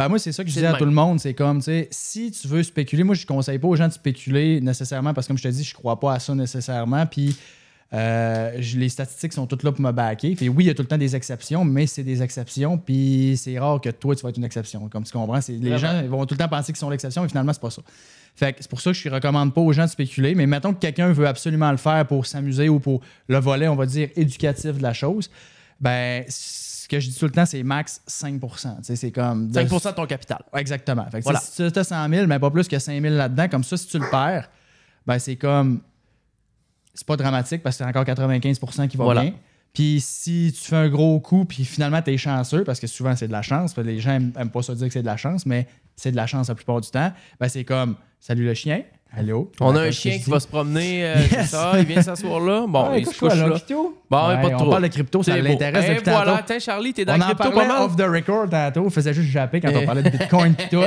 Ben moi, c'est ça que je disais à tout le monde. C'est comme, tu sais, si tu veux spéculer, moi, je ne conseille pas aux gens de spéculer nécessairement parce que, comme je te dis, je ne crois pas à ça nécessairement. Puis les statistiques sont toutes là pour me backer. Puis oui, il y a tout le temps des exceptions, mais c'est des exceptions. Puis c'est rare que toi, tu vas être une exception. Comme tu comprends, les gens vont tout le temps penser qu'ils sont l'exception, mais finalement, c'est pas ça. Fait que c'est pour ça que je ne recommande pas aux gens de spéculer. Mais mettons que quelqu'un veut absolument le faire pour s'amuser ou pour le volet, on va dire, éducatif de la chose, ben ce que je dis tout le temps, c'est max 5%. C'est comme 5% de ton capital. Exactement. Fait que si tu as 100 000, ben pas plus que 5 000 là-dedans. Comme ça, si tu le perds, ben c'est comme... C'est pas dramatique parce que c'est encore 95% qui va bien. Puis si tu fais un gros coup, puis finalement, tu es chanceux, parce que souvent, c'est de la chance. Les gens n'aiment pas ça dire que c'est de la chance, mais c'est de la chance la plupart du temps. Ben, c'est comme, salut le chien, allô. On a un chien qui va se promener, c'est ça, il vient s'asseoir là. Bon, il se couche là. Bon, pas trop. On parle de crypto, ça l'intéresse depuis tantôt. Voilà, tiens, Charlie, t'es dans le crypto pas mal. On en parlait off the record tantôt, on faisait juste japper quand on parlait de Bitcoin et tout.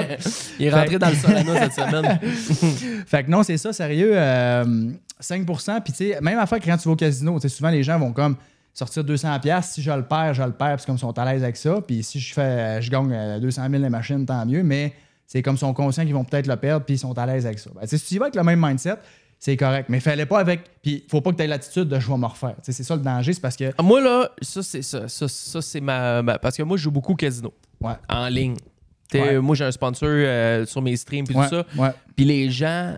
Il est rentré dans le Solana cette semaine. Fait que non, c'est ça, sérieux. 5%, puis tu sais, même affaire que quand tu vas au casino, souvent les gens vont comme sortir 200$. Si je le perds, parce qu'ils sont à l'aise avec ça. Puis si je gagne 200 000 les machines, tant mieux. Mais c'est comme ils sont conscients qu'ils vont peut-être le perdre, puis ils sont à l'aise avec ça. Ben, si tu y vas avec le même mindset, c'est correct. Mais fallait pas avec. Puis faut pas que tu aies l'attitude de je vais me refaire. C'est ça le danger, c'est parce que. Moi, là, ça, c'est ma. Parce que moi, je joue beaucoup au casino. Ouais. En ligne. Ouais. Moi, j'ai un sponsor sur mes streams, puis tout ça. Ouais. Puis les gens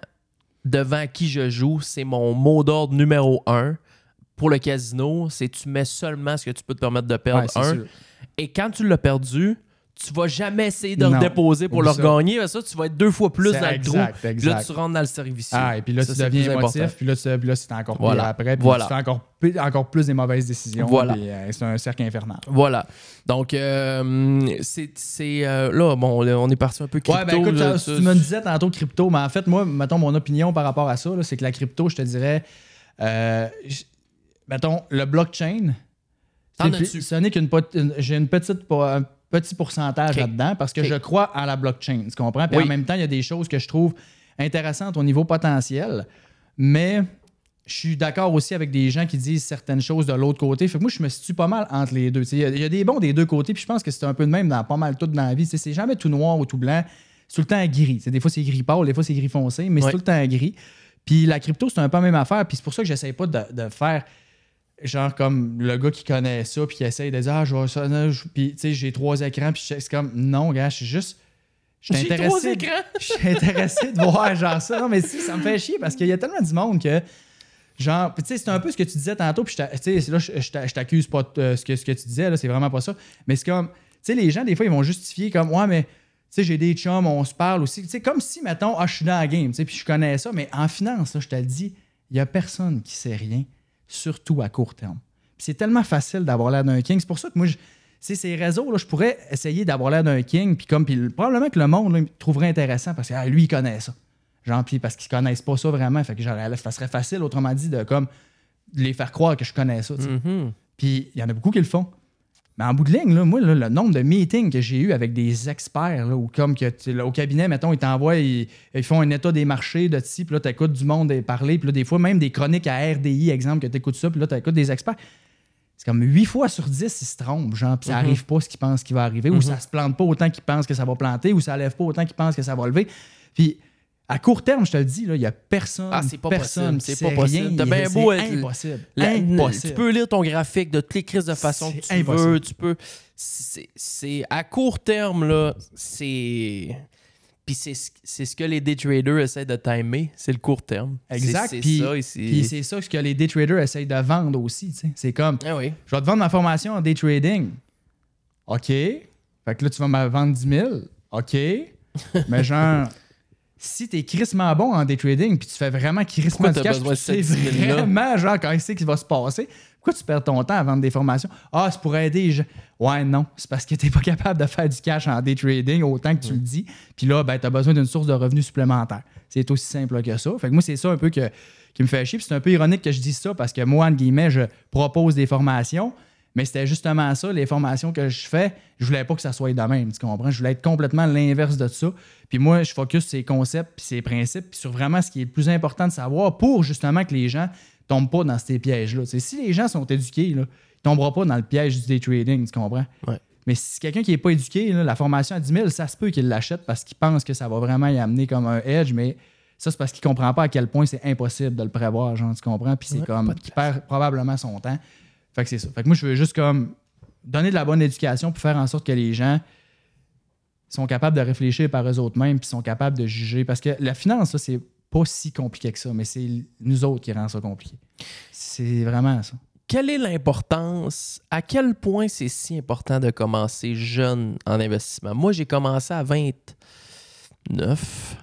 devant qui je joue, c'est mon mot d'ordre numéro 1 pour le casino, c'est tu mets seulement ce que tu peux te permettre de perdre sûr. Et quand tu l'as perdu, tu vas jamais essayer de redéposer pour le regagner. Parce que ça, tu vas être 2 fois plus dans le trou. Puis là, tu rentres dans le service. Et puis là, tu deviens émotif. Puis là, c'est encore pire après. Puis tu fais encore plus des mauvaises décisions. Puis, c'est un cercle infernal. Voilà. Donc, là, bon, on est parti un peu crypto. Ouais, ben écoute, tu me disais tantôt crypto, mais en fait, moi, mettons, mon opinion par rapport à ça, c'est que la crypto, je te dirais, mettons, le blockchain, ce n'est j'ai un petit pourcentage là-dedans parce que je crois à la blockchain, tu comprends? Puis en même temps, il y a des choses que je trouve intéressantes au niveau potentiel, mais je suis d'accord aussi avec des gens qui disent certaines choses de l'autre côté. Fait que moi, je me situe pas mal entre les deux. Il y a des bons des deux côtés, puis je pense que c'est un peu de même dans pas mal tout dans la vie. C'est jamais tout noir ou tout blanc, c'est tout le temps gris. Des fois, c'est gris pâle, des fois, c'est gris foncé, mais c'est tout le temps gris. Puis la crypto, c'est un peu la même affaire, puis c'est pour ça que j'essaie pas de faire... Genre comme le gars qui connaît ça puis qui essaye de dire je vois ça, puis tu sais j'ai 3 écrans puis c'est comme non gars, je suis intéressé de voir genre ça. Non mais si ça me fait chier parce qu'il y a tellement du monde que genre tu sais c'est un peu ce que tu disais tantôt puis tu sais là je t'accuse pas de ce que tu disais là, c'est vraiment pas ça, mais c'est comme tu sais les gens des fois ils vont justifier comme ouais mais tu sais j'ai des chums, on se parle aussi, tu sais comme si mettons je suis dans la game tu sais puis je connais ça, mais en finance là, je te le dis, il y a personne qui sait rien. Surtout à court terme. Puis c'est tellement facile d'avoir l'air d'un king. C'est pour ça que moi, ces réseaux, là, je pourrais essayer d'avoir l'air d'un king. Puis probablement que le monde là, me trouverait intéressant parce que lui, il connaît ça. Genre, puis parce qu'ils connaissent pas ça vraiment. Fait que ça serait facile, autrement dit, de les faire croire que je connais ça. Puis il y en a beaucoup qui le font. Mais en bout de ligne, là, moi, là, le nombre de meetings que j'ai eu avec des experts, là, ou comme que, au cabinet, mettons, ils t'envoient, ils font un état des marchés de type, puis là, tu écoutes du monde parler, puis là, des fois, même des chroniques à RDI, exemple, que tu écoutes ça, puis là, tu écoutes des experts. C'est comme 8 fois sur 10, ils se trompent, genre, puis ça arrive pas ce qu'ils pensent qui va arriver, ou ça se plante pas autant qu'ils pensent que ça va planter, ou ça lève pas autant qu'ils pensent que ça va lever. Puis, à court terme, je te le dis, il n'y a personne. C'est pas personne possible. C'est pas possible. T'as bien beau être impossible. Tu peux lire ton graphique de toutes les crises de façon que tu veux. Tu peux. C'est à court terme, là, c'est. Puis c'est ce que les day traders essaient de timer, c'est le court terme. Exact. Puis c'est ça ce que les day traders essayent de vendre aussi. C'est comme, je vais te vendre ma formation en day trading. OK. Fait que là, tu vas me vendre 10 000. OK. Mais genre... Si t'es crissement bon en day trading puis tu fais vraiment crissement du cash, tu sais vraiment genre quand c'est qu'il va se passer, pourquoi tu perds ton temps à vendre des formations? Ah, c'est pour aider les gens. Ouais, non, c'est parce que t'es pas capable de faire du cash en day trading autant que tu le dis. Puis là, ben, t'as besoin d'une source de revenus supplémentaire. C'est aussi simple que ça. Fait que moi, c'est ça un peu qui me fait chier. Puis c'est un peu ironique que je dise ça parce que moi, entre guillemets, je propose des formations. Mais c'était justement ça, les formations que je fais, je voulais pas que ça soit de même, tu comprends? Je voulais être complètement l'inverse de ça. Puis moi, je focus sur ces concepts, puis ces principes, puis sur vraiment ce qui est le plus important de savoir pour justement que les gens tombent pas dans ces pièges-là. T'sais, si les gens sont éduqués, là, ils tomberont pas dans le piège du day trading, tu comprends? Ouais. Mais si quelqu'un qui n'est pas éduqué, là, la formation à 10 000, ça se peut qu'il l'achète parce qu'il pense que ça va vraiment y amener comme un edge, mais ça, c'est parce qu'il ne comprend pas à quel point c'est impossible de le prévoir, genre, tu comprends? Puis c'est comme, il perd probablement son temps. Fait que c'est ça. Fait que moi, je veux juste comme donner de la bonne éducation pour faire en sorte que les gens sont capables de réfléchir par eux-mêmes puis sont capables de juger. Parce que la finance, ça, c'est pas si compliqué que ça, mais c'est nous autres qui rend ça compliqué. C'est vraiment ça. Quelle est l'importance? À quel point c'est si important de commencer jeune en investissement? Moi, j'ai commencé à 29,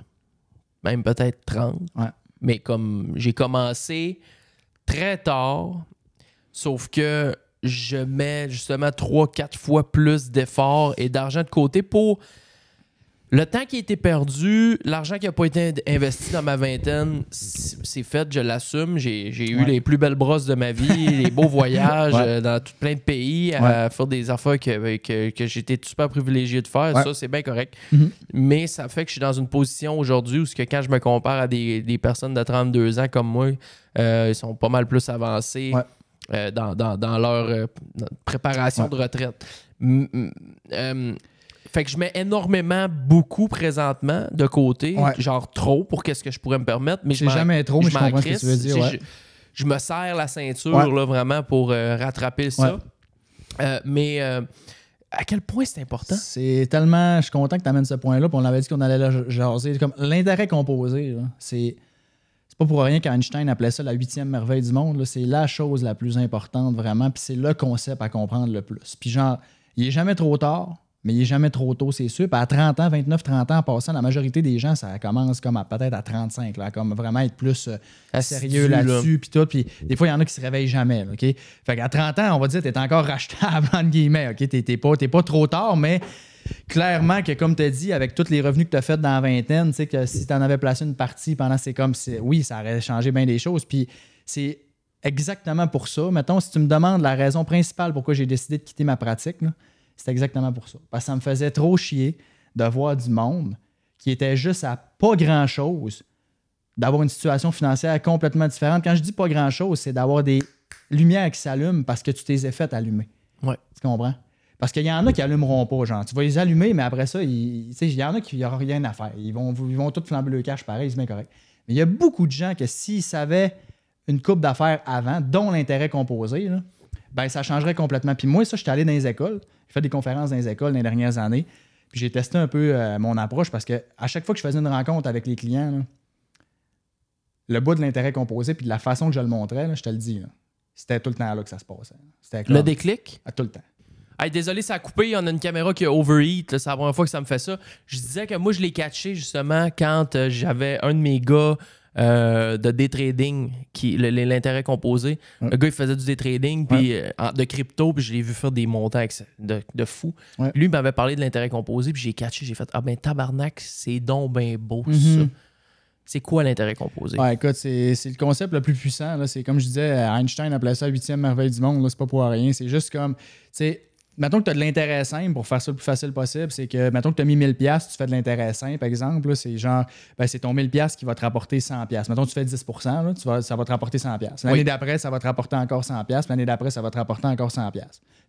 même peut-être 30. Ouais. Mais comme j'ai commencé très tard, sauf que je mets justement 3-4 fois plus d'efforts et d'argent de côté pour le temps qui a été perdu, l'argent qui n'a pas été investi dans ma vingtaine, c'est fait, je l'assume. J'ai eu les plus belles brosses de ma vie, les beaux voyages dans tout plein de pays, à faire des affaires que j'étais super privilégié de faire. Ça, c'est bien correct. Mm-hmm. Mais ça fait que je suis dans une position aujourd'hui où quand je me compare à des personnes de 32 ans comme moi, ils sont pas mal plus avancés dans leur préparation de retraite. Fait que je mets beaucoup présentement de côté, genre trop pour qu'est-ce que je pourrais me permettre. Mais c'est jamais trop, mais je comprends ce que tu veux dire. Je me serre la ceinture là, vraiment pour rattraper ça. Mais à quel point c'est important? C'est tellement... Je suis content que tu amènes ce point-là, puis on avait dit qu'on allait le jaser. Comme l'intérêt composé, là, c'est pas pour rien qu'Einstein appelait ça la 8e merveille du monde. Là. C'est la chose la plus importante, vraiment, puis c'est le concept à comprendre le plus. Puis genre, il est jamais trop tard, mais il n'est jamais trop tôt, c'est sûr. Puis à 30 ans, 29, 30 ans, en passant, la majorité des gens, ça commence comme peut-être à 35, là, comme vraiment être plus sérieux là-dessus. Puis tout. Puis des fois, il y en a qui se réveillent jamais. Là, OK? Fait qu'à 30 ans, on va dire, tu es encore rachetable, entre guillemets. OK? T'es pas trop tard, mais clairement que, comme tu as dit, avec tous les revenus que tu as fait dans la vingtaine, tu sais, que si tu en avais placé une partie pendant, oui, ça aurait changé bien des choses. Puis c'est exactement pour ça. Mettons, si tu me demandes la raison principale pourquoi j'ai décidé de quitter ma pratique, là, c'est exactement pour ça. Parce que ça me faisait trop chier de voir du monde qui était juste à pas grand-chose, d'avoir une situation financière complètement différente. Quand je dis pas grand-chose, c'est d'avoir des lumières qui s'allument parce que tu t'es fait allumer. Ouais. Tu comprends? Parce qu'il y en a qui allumeront pas, genre. Tu vas les allumer, mais après ça, il y en a qui n'auront rien à faire. Ils vont tous flamber le cash pareil, c'est bien correct. Mais il y a beaucoup de gens que s'ils savaient une coupe d'affaires avant, dont l'intérêt composé, là, ben ça changerait complètement. Puis moi, ça, je suis allé dans les écoles. J'ai fait des conférences dans les écoles dans les dernières années. Puis j'ai testé un peu mon approche parce que à chaque fois que je faisais une rencontre avec les clients, là, le bout de l'intérêt composé puis de la façon que je le montrais, là, je te le dis, là, c'était tout le temps là que ça se passait. C'était le déclic? À tout le temps. Hey, désolé, ça a coupé. On a une caméra qui a overheat. C'est la première fois que ça me fait ça. Je disais que moi, je l'ai catché justement quand j'avais un de mes gars de day trading, l'intérêt composé. Ouais. Le gars, il faisait du day trading puis, de crypto, puis je l'ai vu faire des montants de fou. Ouais. Lui, il m'avait parlé de l'intérêt composé, puis j'ai catché, j'ai fait « Ah ben tabarnak, c'est donc ben beau ça. » C'est quoi l'intérêt composé? Ouais, écoute, c'est le concept le plus puissant. Là. C'est comme je disais, Einstein appelait ça la 8e merveille du monde. Là. C'est pas pour rien. C'est juste comme, tu sais, mettons que tu as de l'intérêt simple pour faire ça le plus facile possible. C'est que, mettons que tu as mis 1000$, tu fais de l'intérêt simple, par exemple. Là, c'est genre, ben, c'est ton 1000$ qui va te rapporter 100$. Mettons que tu fais 10%, là, ça va te rapporter 100$. L'année d'après, ça va te rapporter encore 100$. L'année d'après, ça va te rapporter encore 100$.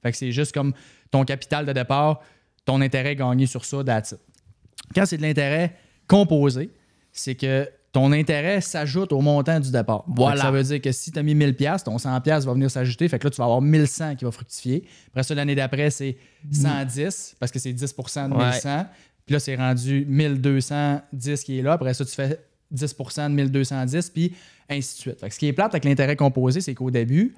Fait que c'est juste comme ton capital de départ, ton intérêt gagné sur ça, that's it. Quand c'est de l'intérêt composé, c'est que ton intérêt s'ajoute au montant du départ. Voilà. Ça veut dire que si tu as mis 1000$, ton 100$ va venir s'ajouter. Fait que là, tu vas avoir 1100 qui va fructifier. Après ça, l'année d'après, c'est 110 parce que c'est 10% de 1100. Puis là, c'est rendu 1210 qui est là. Après ça, tu fais 10% de 1210, puis ainsi de suite. Fait que ce qui est plate avec l'intérêt composé, c'est qu'au début,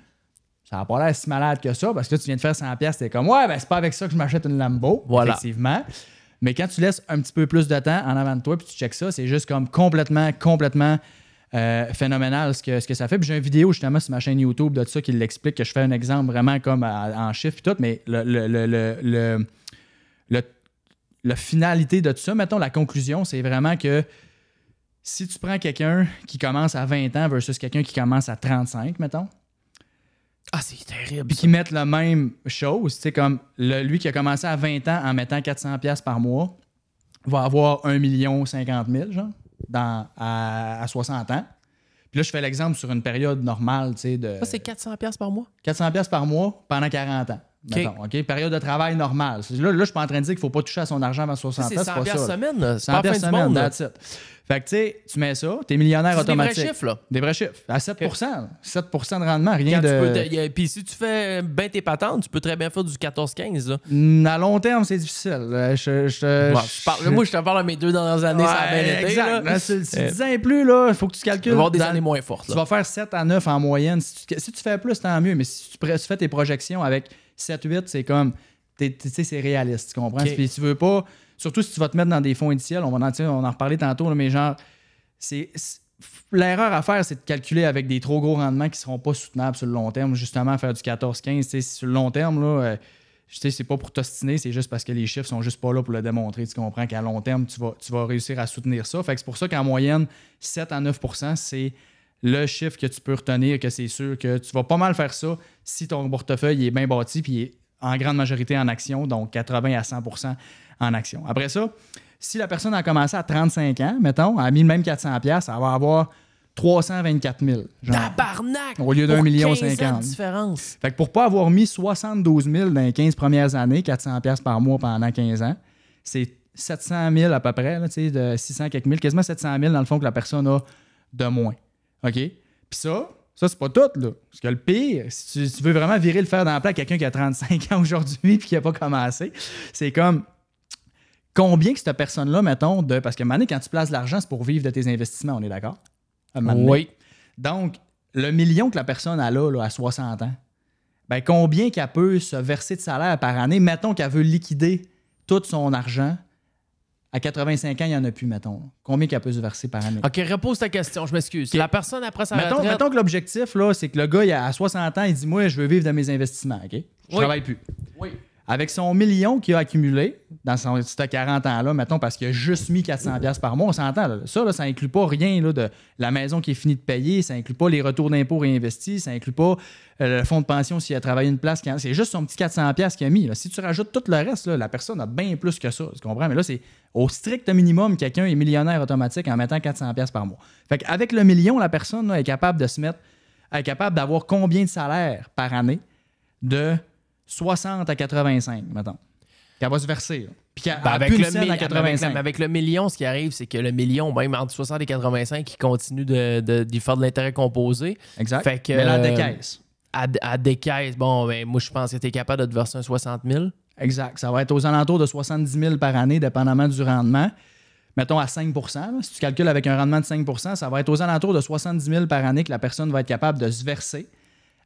ça n'a pas l'air si malade que ça parce que là, tu viens de faire 100$, t'es comme, ouais, ben c'est pas avec ça que je m'achète une Lambo. Voilà. Effectivement. Mais quand tu laisses un petit peu plus de temps en avant de toi puis tu checkes ça, c'est juste comme complètement phénoménal ce que ça fait. Puis j'ai une vidéo justement sur ma chaîne YouTube de ça qui l'explique, que je fais un exemple vraiment comme en chiffres et tout, mais la finalité de tout ça, mettons, la conclusion, c'est vraiment que si tu prends quelqu'un qui commence à 20 ans versus quelqu'un qui commence à 35, mettons, ah, c'est terrible. Puis qu'ils mettent la même chose. Tu sais, comme lui qui a commencé à 20 ans en mettant 400$ par mois va avoir 1 050 000, genre, à 60 ans. Puis là, je fais l'exemple sur une période normale, tu sais. Ça, c'est 400$ par mois? 400$ par mois pendant 40 ans. Mettons, OK? Période de travail normale. Là, je suis pas en train de dire qu'il faut pas toucher à son argent avant 60 ans. C'est 100 piastres semaine, là. C'est 100 pas la fin du monde, that's it. Fait que, tu sais, tu mets ça, t'es millionnaire automatique. Des vrais chiffres, là. Des vrais chiffres. À 7 7 de rendement, rien de... Puis si tu fais bien tes patentes, tu peux très bien faire du 14-15, là. À long terme, c'est difficile. Moi, je te parle de mes 2 dernières années, ça a bien été. Exact. Là, si 10 ans et plus, il faut que tu calcules. Il va y avoir des années moins fortes. Tu vas faire 7 à 9 en moyenne. Si tu fais plus, tant mieux. Mais si tu fais tes projections avec 7-8, c'est comme... Tu sais, c'est réaliste, tu comprends? Puis tu veux pas... Surtout si tu vas te mettre dans des fonds indiciels, on en reparler tantôt, là, mais genre... L'erreur à faire, c'est de calculer avec des trop gros rendements qui ne seront pas soutenables sur le long terme. Justement, faire du 14-15, sur le long terme, là, c'est pas pour t'ostiner, c'est juste parce que les chiffres sont juste pas là pour le démontrer. Tu comprends qu'à long terme, tu vas réussir à soutenir ça. Fait que c'est pour ça qu'en moyenne, 7 à 9 % c'est le chiffre que tu peux retenir, que c'est sûr que tu vas pas mal faire ça si ton portefeuille est bien bâti puis il est en grande majorité en action, donc 80 à 100 % en action. Après ça, si la personne a commencé à 35 ans, mettons, a mis le même 400$, elle va avoir 324 000. Tabarnak! Au lieu d'1,50 million. Différence. Fait que pour pas avoir mis 72 000 dans les 15 premières années, 400$ par mois pendant 15 ans, c'est 700 000 à peu près, là, de 600 quelques mille, quasiment 700 000 dans le fond que la personne a de moins. OK? Puis ça, c'est pas tout, là. Parce que le pire, si tu veux vraiment virer le fer dans la plaque à quelqu'un qui a 35 ans aujourd'hui puis qui n'a pas commencé, c'est comme combien que cette personne-là, mettons, parce que maintenant, quand tu places de l'argent, c'est pour vivre de tes investissements, on est d'accord? Oui. Donc, le million que la personne a là, à 60 ans, ben combien qu'elle peut se verser de salaire par année? Mettons qu'elle veut liquider tout son argent. À 85 ans, il n'y en a plus, mettons. Combien qu'elle peut se verser par année? OK, repose ta question, je m'excuse. Okay. La personne, après sa retraite... Mettons que l'objectif, là, c'est que le gars, à 60 ans, il dit « Moi, je veux vivre de mes investissements. OK? Je travaille plus. » Oui. Avec son million qu'il a accumulé dans son 40 ans-là, mettons, parce qu'il a juste mis 400$ par mois, on s'entend. Là. Ça n'inclut pas rien là, de la maison qui est finie de payer, ça n'inclut pas les retours d'impôts réinvestis, ça n'inclut pas le fonds de pension s'il a travaillé une place. C'est juste son petit 400$ qu'il a mis. Là. Si tu rajoutes tout le reste, là, la personne a bien plus que ça. Tu comprends? Mais là, c'est au strict minimum, quelqu'un est millionnaire automatique en mettant 400$ par mois. Fait qu'avec le million, la personne là, est capable de se mettre, est capable d'avoir combien de salaire par année de 60 à 85, mettons. Qu'elle va se verser. Puis qu'elle a plus de scène à 85. Avec le million, ce qui arrive, c'est que le million, même entre 60 et 85, il continue d'y faire de l'intérêt composé. Exact. Fait que, mais là, elle décaisse. À décaisse, bon, ben, moi, je pense que tu es capable de te verser un 60 000. Exact. Ça va être aux alentours de 70 000 par année, dépendamment du rendement. Mettons à 5 %. Là, si tu calcules avec un rendement de 5 %, ça va être aux alentours de 70 000 par année que la personne va être capable de se verser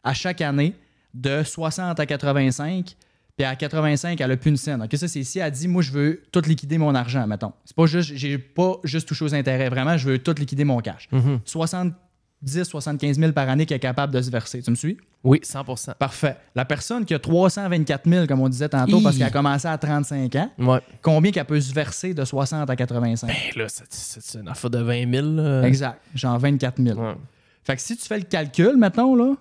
à chaque année de 60 à 85, puis à 85, elle n'a plus une scène. OK, ça, c'est si elle dit, moi, je veux tout liquider mon argent, mettons. C'est pas juste, j'ai pas juste touché aux intérêts. Vraiment, je veux tout liquider mon cash. 70-75 000 par année qui est capable de se verser. Tu me suis? Oui, 100%. Parfait. La personne qui a 324 000, comme on disait tantôt, parce qu'elle a commencé à 35 ans, combien qu'elle peut se verser de 60 à 85? Ben là, c'est une affaire de 20 000. Là. Exact. Genre 24 000. Ouais. Fait que si tu fais le calcul, mettons, là,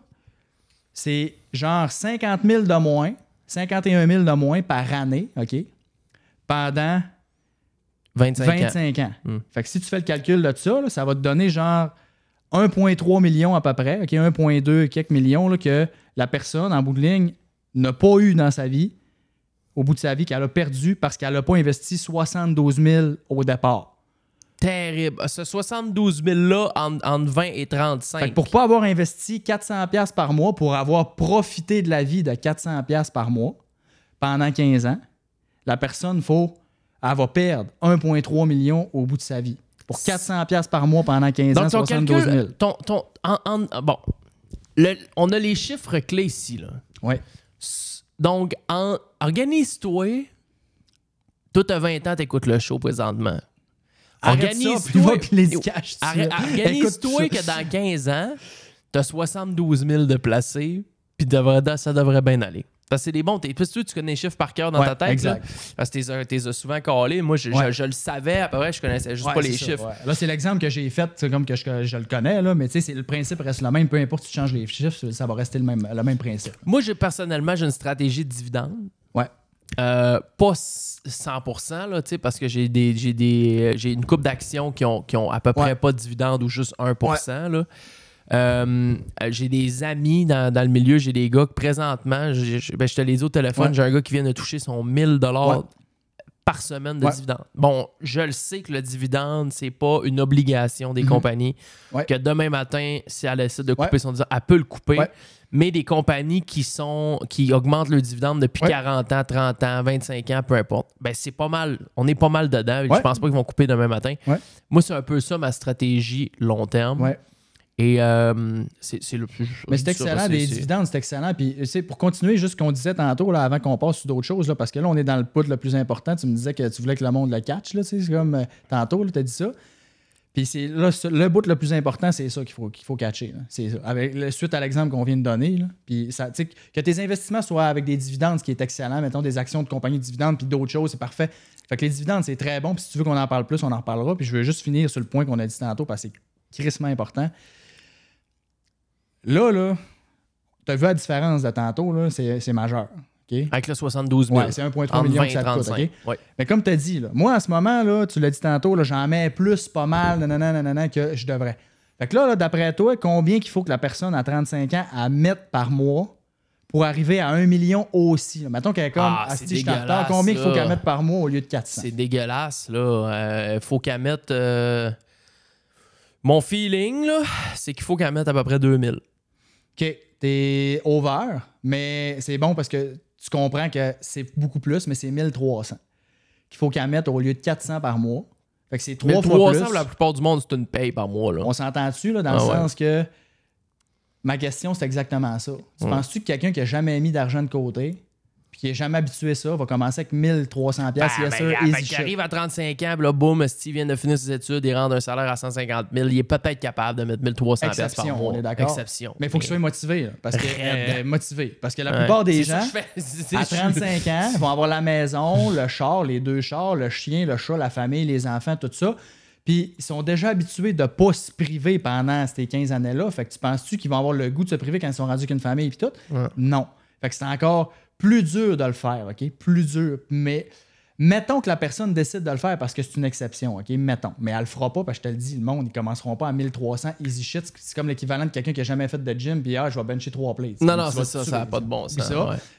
c'est genre 50 000 de moins, 51 000 de moins par année, OK, pendant 25 ans. Fait que si tu fais le calcul de ça, là, ça va te donner genre 1,3 million à peu près, OK, 1,2 quelques millions là, que la personne, en bout de ligne, n'a pas eu dans sa vie, au bout de sa vie, qu'elle a perdu parce qu'elle n'a pas investi 72 000 au départ. Terrible. Ce 72 000-là, entre 20 et 35. Fait que pour ne pas avoir investi 400$ par mois, pour avoir profité de la vie de 400$ par mois pendant 15 ans, la personne, elle va perdre 1,3 million au bout de sa vie. Pour 400$ par mois pendant 15 ans, 72 000. Bon, on a les chiffres clés ici. Là. Oui. Donc, organise-toi. Toi, tu as 20 ans, tu écoutes le show présentement. Organise-toi que dans 15 ans, tu as 72 000 de placés, puis ça devrait bien aller. Parce que c'est des bons. Tu connais les chiffres par cœur dans ta tête. Exact. Là, parce que tu les as souvent calés. Moi, je le savais, à peu près, je connaissais juste pas les chiffres. Ouais. Là, c'est l'exemple que j'ai fait, c'est comme que je le connais, là, mais le principe reste le même. Peu importe si tu changes les chiffres, ça va rester le même principe. Moi, personnellement, j'ai une stratégie de dividende. Ouais. Pas 100%, là, parce que j'ai une couple d'actions qui ont à peu près pas de dividende ou juste 1%. Là. J'ai des amis dans le milieu, j'ai des gars que présentement, je te l'ai dit au téléphone, j'ai un gars qui vient de toucher son 1000$ par semaine de dividende. Bon, je le sais que le dividende, c'est pas une obligation des compagnies. Que demain matin, si elle décide de couper son dividende, elle peut le couper. Mais des compagnies qui augmentent le dividende depuis 40 ans, 30 ans, 25 ans, peu importe, ben c'est pas mal. On est pas mal dedans. Je pense pas qu'ils vont couper demain matin. Moi, c'est un peu ça ma stratégie long terme. Et c'est le plus. Mais c'est excellent, des dividendes, c'est excellent. Puis, pour continuer, juste ce qu'on disait tantôt, là, avant qu'on passe sur d'autres choses, là, parce que là, on est dans le put le plus important. Tu me disais que tu voulais que le monde le catch, là, c'est comme tantôt, tu as dit ça. Puis, là, le bout le plus important, c'est ça qu'il faut catcher. C'est ça. Suite à l'exemple qu'on vient de donner. Là. Puis, que tes investissements soient avec des dividendes, ce qui est excellent, mettons des actions de compagnie de dividendes, puis d'autres choses, c'est parfait. Fait que les dividendes, c'est très bon. Puis, si tu veux qu'on en parle plus, on en reparlera. Puis, je veux juste finir sur le point qu'on a dit tantôt, parce que c'est crissement important. Là, tu as vu la différence de tantôt, là, c'est majeur. Okay? Avec le 72 000. Ouais, c'est 1,3 million que ça te coûte. Okay? Mais comme tu as dit, là, moi, à ce moment, là, tu l'as dit tantôt, là, j'en mets plus, pas mal, que je devrais. Fait que là, d'après toi, combien qu'il faut que la personne à 35 ans à mettre par mois pour arriver à 1 million aussi? Là? Mettons qu'elle est comme combien il faut qu'elle mette par mois au lieu de 400? C'est dégueulasse, là. Il faut qu'elle mette... Mon feeling, là, c'est qu'il faut qu'elle mette à peu près 2000. OK, t'es over, mais c'est bon parce que tu comprends que c'est beaucoup plus, mais c'est 1300 qu'il faut qu'elle mette au lieu de 400 par mois. Fait que c'est 3 fois plus. Pour la plupart du monde, c'est une paye par mois. Là. On s'entend dessus, là, dans le sens que ma question, c'est exactement ça. Tu penses-tu que quelqu'un qui n'a jamais mis d'argent de côté puis qui n'est jamais habitué à ça va commencer avec 1300$? Qui arrive à 35 ans, là, boum, Steve vient de finir ses études, il rentre un salaire à 150 000, il est peut-être capable de mettre 1300$ par mois. On est d'accord. Exception. Mais il faut qu'il soit motivé. Là, parce que la plupart des gens, à 35 ans, vont avoir la maison, le char, les 2 chars, le chien, le chat, la famille, les enfants, tout ça. Puis ils sont déjà habitués de ne pas se priver pendant ces 15 années-là. Fait que tu penses-tu qu'ils vont avoir le goût de se priver quand ils sont rendus qu'une famille et tout? Non. Fait que c'est encore plus dur de le faire, OK? Plus dur. Mais mettons que la personne décide de le faire parce que c'est une exception, OK? Mettons. Mais elle le fera pas parce que je te le dis, le monde, ils commenceront pas à 1300 easy shit. C'est comme l'équivalent de quelqu'un qui n'a jamais fait de gym puis je vais bencher 3 plates. Non, c'est ça, ça n'a pas de bon sens.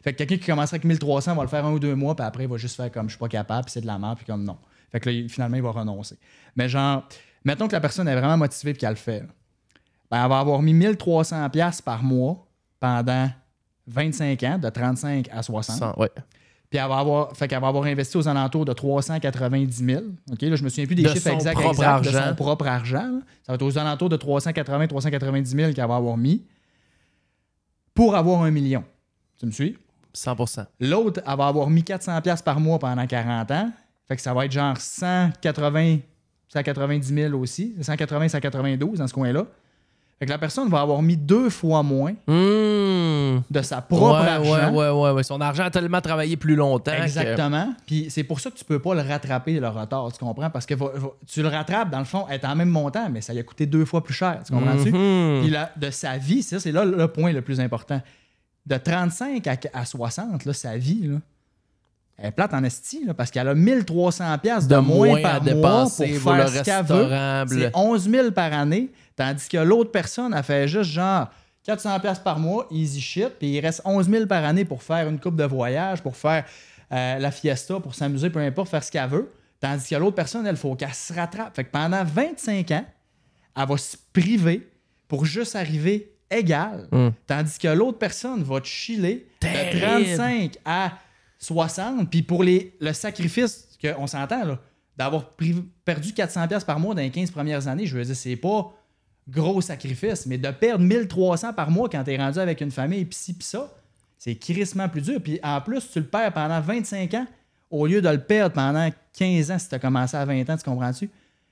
Fait que quelqu'un qui commencerait avec 1300 va le faire 1 ou 2 mois puis après il va juste faire comme je suis pas capable puis c'est de la merde puis comme non. Fait que là, finalement, il va renoncer. Mais genre, mettons que la personne est vraiment motivée et qu'elle le fait. Ben, elle va avoir mis 1300$ par mois pendant 25 ans, de 35 à 60. Puis elle va avoir investi aux alentours de 390 000. OK, là, je me souviens plus des chiffres exacts de son propre argent. Là. Ça va être aux alentours de 390 000 qu'elle va avoir mis pour avoir 1 million. Tu me suis? 100%. L'autre, elle va avoir mis 400$ par mois pendant 40 ans. Fait que ça va être genre 190 000 aussi. 180, 192 dans ce coin-là. Fait que la personne va avoir mis 2 fois moins de sa propre argent. Ouais. Son argent a tellement travaillé plus longtemps. Exactement. Puis c'est pour ça que tu peux pas le rattraper, le retard, tu comprends? Parce que tu le rattrapes, dans le fond, elle est en même montant, mais ça lui a coûté 2 fois plus cher. Tu comprends-tu? Puis de sa vie, c'est là le point le plus important. De 35 à 60, là, sa vie, là, elle est plate en esti, là, parce qu'elle a 1300$ de moins par mois pour faire ce qu'elle veut. C'est 11 000 par année. Tandis que l'autre personne, elle fait juste genre 400$ par mois, easy shit, puis il reste 11 000 par année pour faire une coupe de voyage, pour faire la fiesta, pour s'amuser, peu importe, faire ce qu'elle veut. Tandis que l'autre personne, il faut qu'elle se rattrape. Fait que pendant 25 ans, elle va se priver pour juste arriver égale. Tandis que l'autre personne va chiller de 35 à 60, puis pour le sacrifice, qu'on s'entend, là, d'avoir perdu 400$ par mois dans les 15 premières années, je veux dire, c'est pas gros sacrifice, mais de perdre 1300$ par mois quand t'es rendu avec une famille, pis ci, pis ça, c'est crissement plus dur. Puis en plus, tu le perds pendant 25 ans au lieu de le perdre pendant 15 ans si t'as commencé à 20 ans, tu comprends-tu?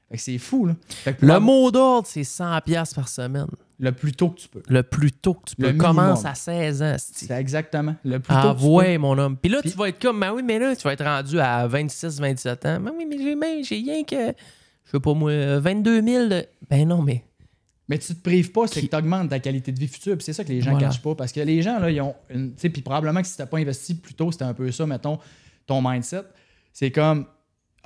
Fait que c'est fou, là. Le mot d'ordre, c'est 100$ par semaine. Le plus tôt que tu peux. Le plus tôt que tu peux. Commence à 16 ans. C'est exactement. Le plus tôt que tu peux. Ouais, mon homme. Puis là, tu vas être comme, ben oui, mais là, tu vas être rendu à 26, 27 ans. Ben oui, mais j'ai rien que, je sais pas moi, 22 000. Ben non, mais... Mais tu te prives pas, c'est que tu augmentes ta qualité de vie future. Puis c'est ça que les gens ne cachent pas. Parce que les gens, là, ils ont une. Tu sais, puis probablement que si tu n'as pas investi plus tôt, c'était un peu ça, mettons, ton mindset. C'est comme,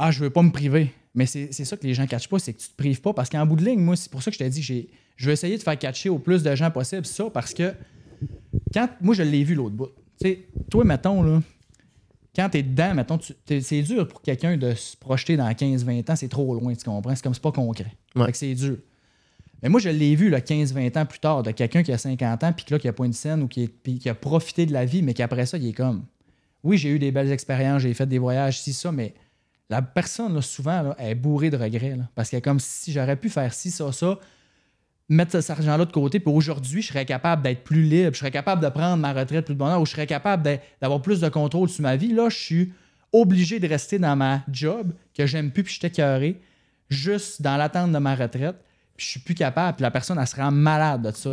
je veux pas me priver. Mais c'est ça que les gens ne catchent pas, c'est que tu te prives pas. Parce qu'en bout de ligne, moi, c'est pour ça que je t'ai dit, je vais essayer de faire catcher au plus de gens possible ça, parce que moi, je l'ai vu l'autre bout. Tu sais, toi, mettons, là, quand t'es dedans, mettons, c'est dur pour quelqu'un de se projeter dans 15-20 ans, c'est trop loin, tu comprends? C'est comme c'est pas concret. Fait que c'est dur. Mais moi, je l'ai vu 15-20 ans plus tard, de quelqu'un qui a 50 ans, puis qui a pas une scène ou qui a profité de la vie, mais qu'après ça, il est comme... Oui, j'ai eu des belles expériences, j'ai fait des voyages, ça, mais la personne, là, souvent, là, elle est bourrée de regrets. Là, parce qu'elle est comme si j'aurais pu faire ci, ça, mettre cet argent-là de côté, puis aujourd'hui, je serais capable d'être plus libre, je serais capable de prendre ma retraite plus de bonheur, ou je serais capable d'avoir plus de contrôle sur ma vie. Là, je suis obligé de rester dans ma job que j'aime plus, puis je suis écœuré, juste dans l'attente de ma retraite, puis je suis plus capable, puis la personne, elle se rend malade de ça.